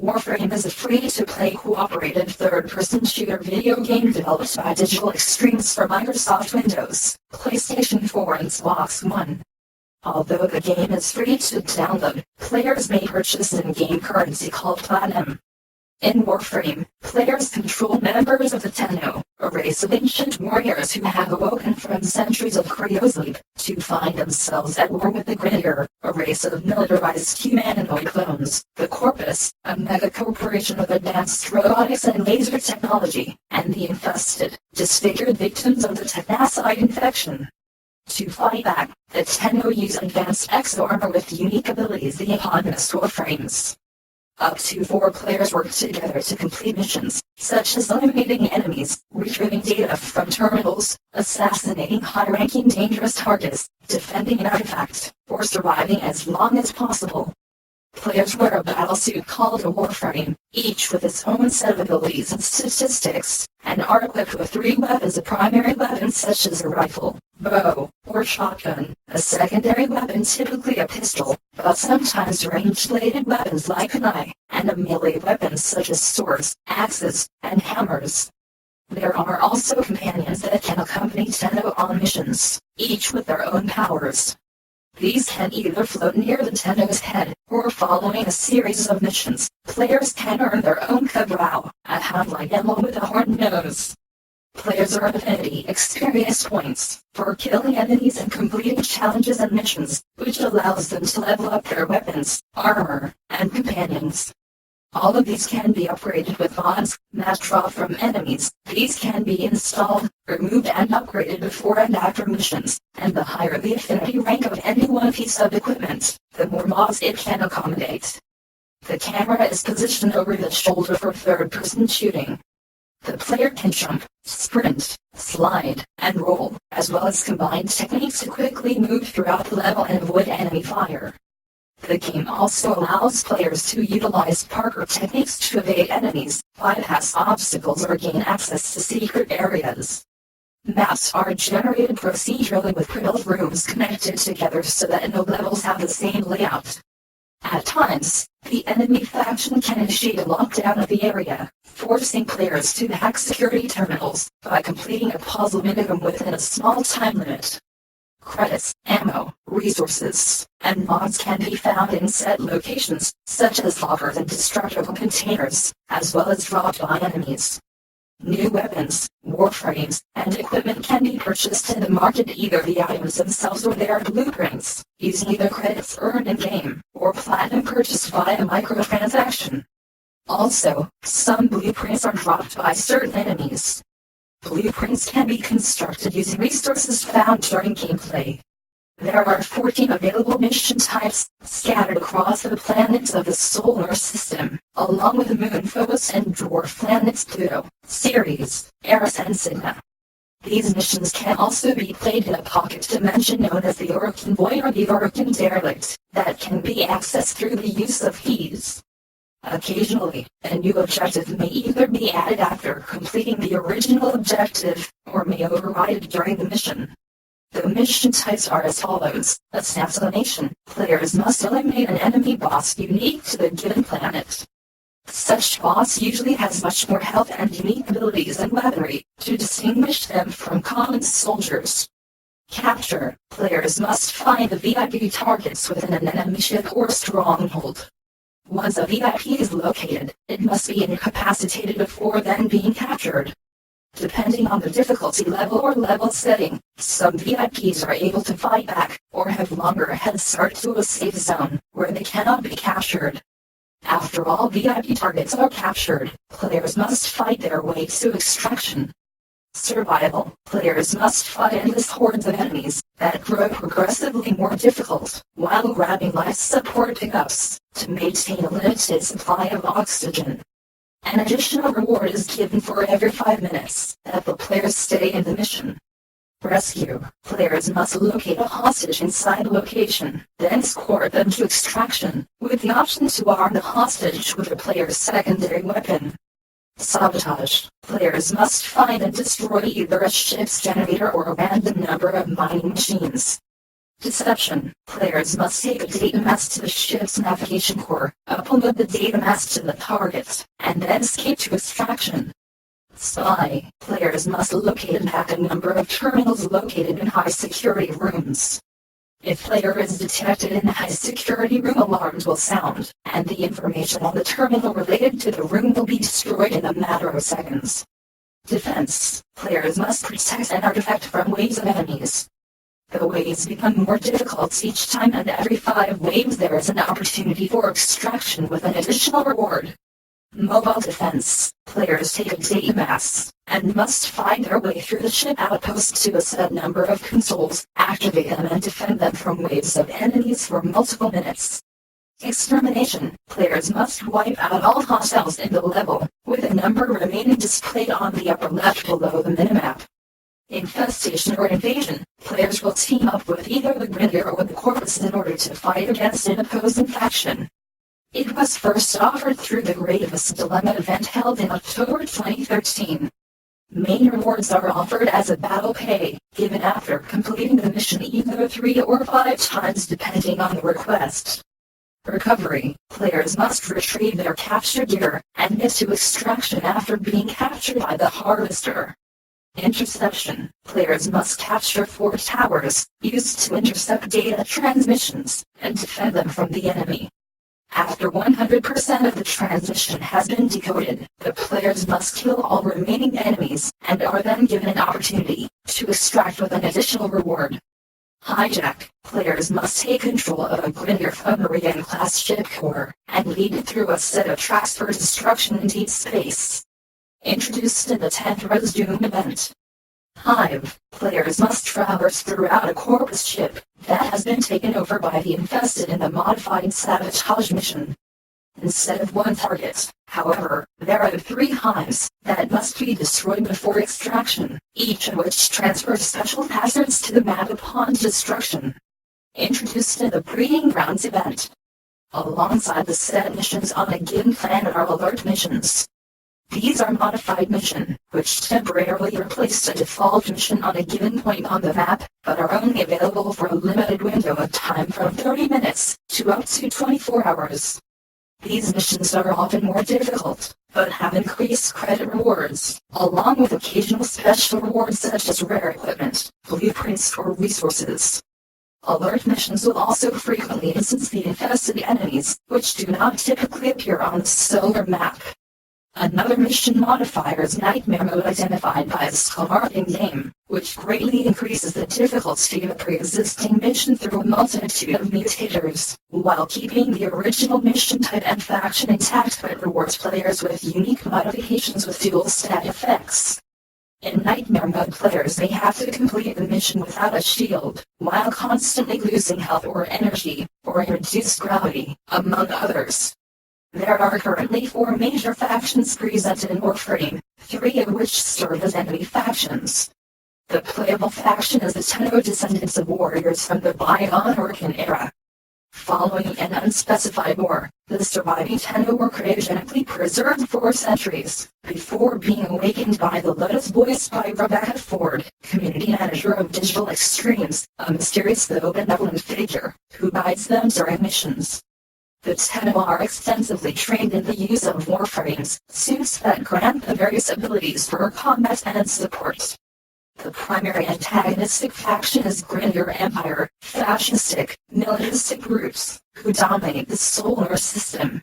Warframe is a free-to-play cooperative third-person shooter video game developed by Digital Extremes for Microsoft Windows, PlayStation 4 and Xbox One. Although the game is free to download, players may purchase in-game currency called Platinum. In Warframe, players control members of the Tenno, a race of ancient warriors who have awoken from centuries of cryosleep to find themselves at war with the Grittier, a race of militarized humanoid clones, the Corpus, a mega-corporation of advanced robotics and laser technology, and the infested, disfigured victims of the Technacide infection. To fight back, the Tenno use advanced exo-armor with unique abilities the eponymous Warframes. Up to 4 players work together to complete missions, such as eliminating enemies, retrieving data from terminals, assassinating high-ranking dangerous targets, defending an artifact, or surviving as long as possible. Players wear a battlesuit called a Warframe, each with its own set of abilities and statistics, and are equipped with 3 weapons of primary weapons such as a rifle, bow, or shotgun, a secondary weapon typically a pistol, but sometimes range-bladed weapons like an eye, and a melee weapons such as swords, axes, and hammers. There are also companions that can accompany Tenno on missions, each with their own powers. These can either float near the Tenno's head, or following a series of missions, players can earn their own Cabrao, a hound-like animal with a horned nose. Players earn affinity experience points for killing enemies and completing challenges and missions, which allows them to level up their weapons, armor, and companions. All of these can be upgraded with mods that draw from enemies. These can be installed, removed, and upgraded before and after missions, and the higher the affinity rank of any one piece of equipment, the more mods it can accommodate. The camera is positioned over the shoulder for third-person shooting. The player can jump, sprint, slide, and roll, as well as combine techniques to quickly move throughout the level and avoid enemy fire. The game also allows players to utilize parkour techniques to evade enemies, bypass obstacles, or gain access to secret areas. Maps are generated procedurally with built rooms connected together so that no levels have the same layout. At times, the enemy faction can initiate a lockdown of the area, forcing players to hack security terminals by completing a puzzle minimum within a small time limit. Credits, ammo, resources, and mods can be found in set locations, such as lockers and destructible containers, as well as dropped by enemies. New weapons, warframes, and equipment can be purchased in the market, either the items themselves or their blueprints, using either credits earned in-game or platinum purchased via microtransaction. Also, some blueprints are dropped by certain enemies. Blueprints can be constructed using resources found during gameplay. There are 14 available mission types scattered across the planets of the solar system, along with the moon Phobos and dwarf planets Pluto, Ceres, Eris, and Cygna. These missions can also be played in a pocket dimension known as the Orokin Void or the Orokin Derelict that can be accessed through the use of keys. Occasionally, a new objective may either be added after completing the original objective or may override it during the mission. The mission types are as follows. Assassination. Players must eliminate an enemy boss unique to the given planet. Such boss usually has much more health and unique abilities and weaponry to distinguish them from common soldiers. Capture. Players must find the VIP targets within an enemy ship or stronghold. Once a VIP is located, it must be incapacitated before then being captured. Depending on the difficulty level or level setting, some VIPs are able to fight back or have longer head start to a safe zone where they cannot be captured. After all VIP targets are captured, players must fight their way to extraction. Survival. Players must fight endless hordes of enemies that grow progressively more difficult while grabbing life support pickups to maintain a limited supply of oxygen. An additional reward is given for every 5 minutes that the players stay in the mission. Rescue. Players must locate a hostage inside a location, then escort them to extraction, with the option to arm the hostage with the player's secondary weapon. Sabotage. Players must find and destroy either a ship's generator or a random number of mining machines. Deception. Players must take a data mask to the ship's navigation core, upload the data mask to the target, and then escape to extraction. Spy. Players must locate and hack a number of terminals located in high-security rooms. If player is detected in a high-security room, alarms will sound, and the information on the terminal related to the room will be destroyed in a matter of seconds. Defense. Players must protect an artifact from waves of enemies. The waves become more difficult each time, and every 5 waves there is an opportunity for extraction with an additional reward. Mobile defense. Players take a data mask and must find their way through the ship outpost to a set number of consoles, activate them, and defend them from waves of enemies for multiple minutes. Extermination. Players must wipe out all hostiles in the level, with a number remaining displayed on the upper left below the minimap. Infestation or invasion. Players will team up with either the Grineer or the Corpus in order to fight against an opposing faction. It was first offered through the Greatest Dilemma event held in October 2013. Main rewards are offered as a battle pay, given after completing the mission either 3 or 5 times depending on the request. Recovery. Players must retrieve their captured gear and get to extraction after being captured by the Harvester. Interception. Players must capture 4 towers, used to intercept data transmissions, and defend them from the enemy. After 100% of the transmission has been decoded, the players must kill all remaining enemies and are then given an opportunity to extract with an additional reward. Hijack. Players must take control of a Grineer Fomorian-class ship core and lead it through a set of tracks for destruction in deep space. Introduced in the 10th Res Doom event. Hive. Players must traverse throughout a Corpus ship that has been taken over by the infested in the modified Sabotage mission. Instead of 1 target, however, there are 3 hives that must be destroyed before extraction, each of which transfers special hazards to the map upon destruction. Introduced in the Breeding Grounds event. Alongside the set missions on a given planet are alert missions. These are modified missions, which temporarily replace a default mission on a given point on the map, but are only available for a limited window of time from 30 minutes to up to 24 hours. These missions are often more difficult, but have increased credit rewards, along with occasional special rewards such as rare equipment, blueprints, or resources. Alert missions will also frequently instance the infested enemies, which do not typically appear on the solar map. Another mission modifier is Nightmare Mode identified by the star in-game, which greatly increases the difficulty of a pre-existing mission through a multitude of mutators, while keeping the original mission type and faction intact, but rewards players with unique modifications with dual stat effects. In Nightmare Mode, players may have to complete the mission without a shield, while constantly losing health or energy, or reduced gravity, among others. There are currently 4 major factions presented in Warframe, 3 of which serve as enemy factions. The playable faction is the Tenno descendants of warriors from the bygone Orcan era. Following an unspecified war, the surviving Tenno were cryogenically preserved for centuries, before being awakened by the Lotus voiced by Rebecca Ford, community manager of Digital Extremes, a mysterious though benevolent figure, who guides them during missions. The Tenno are extensively trained in the use of Warframes, suits that grant the various abilities for combat and support. The primary antagonistic faction is Grineer Empire, fascistic, militaristic groups, who dominate the solar system.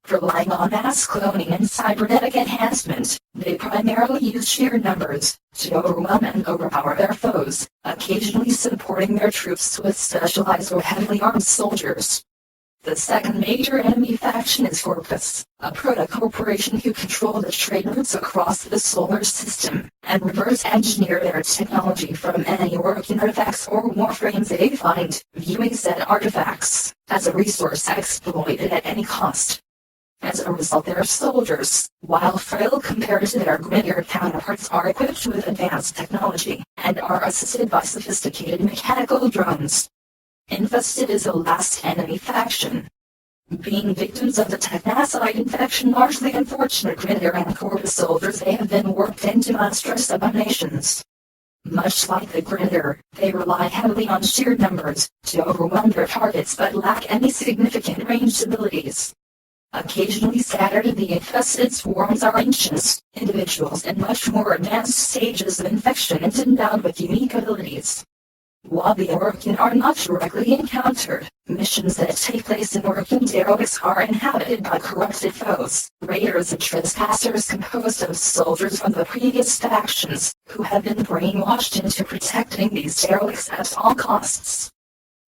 Relying on mass cloning and cybernetic enhancement, they primarily use sheer numbers to overwhelm and overpower their foes, occasionally supporting their troops with specialized or heavily armed soldiers. The second major enemy faction is Corpus, a proto-corporation who control the trade routes across the solar system and reverse engineer their technology from any working artifacts or warframes they find, viewing said artifacts as a resource exploited at any cost. As a result, their soldiers, while frail compared to their Grineer counterparts, are equipped with advanced technology and are assisted by sophisticated mechanical drones. Infested is the last enemy faction. Being victims of the technacide infection, largely unfortunate Grineer and Corpus soldiers, they have been warped into monstrous abominations. Much like the Grinder, they rely heavily on sheer numbers to overwhelm their targets but lack any significant ranged abilities. Occasionally scattered, the infested swarms are ancients, individuals in much more advanced stages of infection and endowed with unique abilities. While the Orokin are not directly encountered, missions that take place in Orokin derelicts are inhabited by corrupted foes, raiders and trespassers composed of soldiers from the previous factions who have been brainwashed into protecting these derelicts at all costs.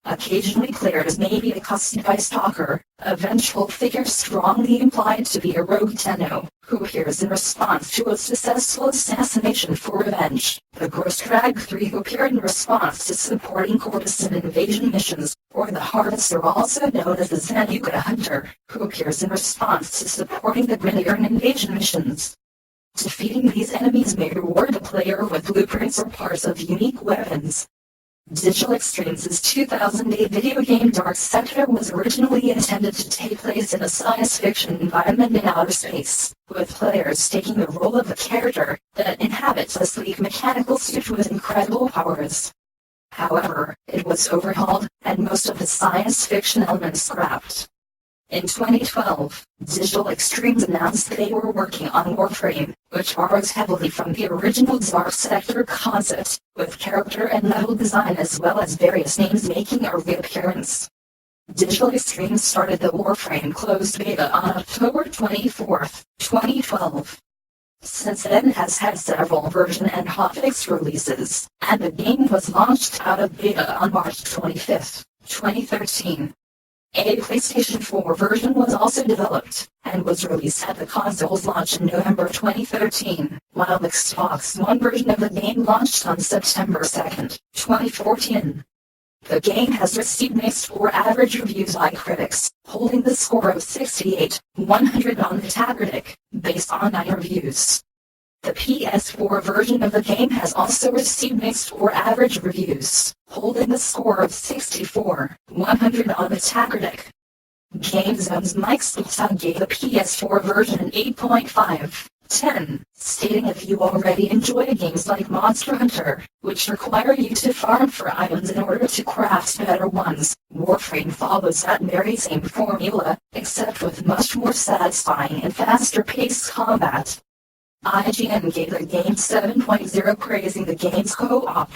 Occasionally players may be accosted by Stalker, a vengeful figure strongly implied to be a rogue Tenno, who appears in response to a successful assassination for revenge. The Grossdrag 3 who appear in response to supporting Cortisan invasion missions, or the Harvester, also known as the Zanuka Hunter, who appears in response to supporting the Grinearn invasion missions. Defeating these enemies may reward the player with blueprints or parts of unique weapons. Digital Extremes' 2008 video game Dark Sector was originally intended to take place in a science fiction environment in outer space, with players taking the role of a character that inhabits a sleek mechanical suit with incredible powers. However, it was overhauled, and most of the science fiction elements scrapped. In 2012, Digital Extremes announced they were working on Warframe, which borrows heavily from the original Dark Sector concept, with character and level design as well as various names making a reappearance. Digital Extremes started the Warframe closed beta on October 24, 2012. Since then it has had several version and hotfix releases, and the game was launched out of beta on March 25, 2013. A PlayStation 4 version was also developed, and was released at the console's launch in November 2013, while the Xbox One version of the game launched on September 2, 2014. The game has received mixed or average reviews by critics, holding the score of 68/100 on Metacritic, based on 9 reviews. The PS4 version of the game has also received mixed or average reviews, holding the score of 64/100 on Metacritic. GameZone's Mike Splitton gave the PS4 version an 8.5/10, stating if you already enjoy games like Monster Hunter, which require you to farm for items in order to craft better ones, Warframe follows that very same formula, except with much more satisfying and faster-paced combat. IGN gave the game 7.0, praising the game's co-op,